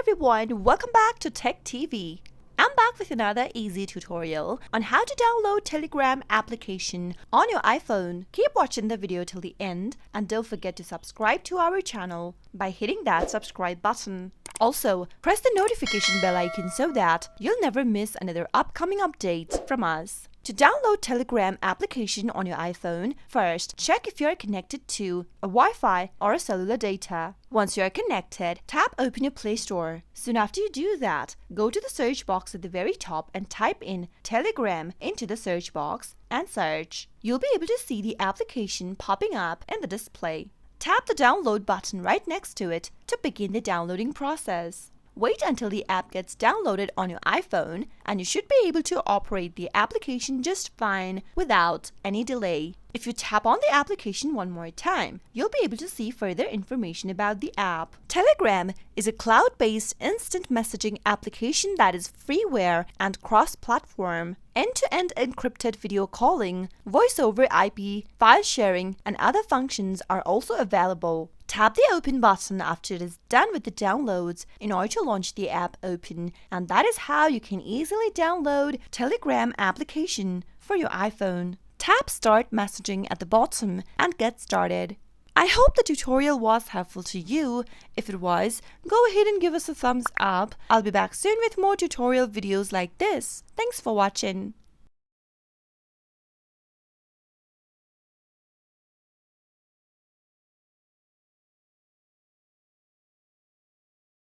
everyone, welcome back to Tech TV. I'm back with another easy tutorial on how to download Telegram application on your iPhone. Keep watching the video till the end and don't forget to subscribe to our channel by hitting that subscribe button. Also, press the notification bell icon so that you'll never miss another upcoming update from us. To download Telegram application on your iPhone, first check if you are connected to a Wi-Fi or a cellular data. Once you are connected, tap Open your Play Store. Soon after you do that, go to the search box at the very top and type in Telegram into the search box and search. You'll be able to see the application popping up in the display. Tap the download button right next to it to begin the downloading process. Wait until the app gets downloaded on your iPhone and you should be able to operate the application just fine without any delay. If you tap on the application one more time, you'll be able to see further information about the app. Telegram is a cloud-based instant messaging application that is freeware and cross-platform. End-to-end encrypted video calling, voice-over IP, file sharing, and other functions are also available. Tap the Open button after it is done with the downloads in order to launch the app open, and that is how you can easily download Telegram application for your iPhone. Tap Start Messaging at the bottom and get started. I hope the tutorial was helpful to you. If it was, go ahead and give us a thumbs up. I'll be back soon with more tutorial videos like this. Thanks for watching.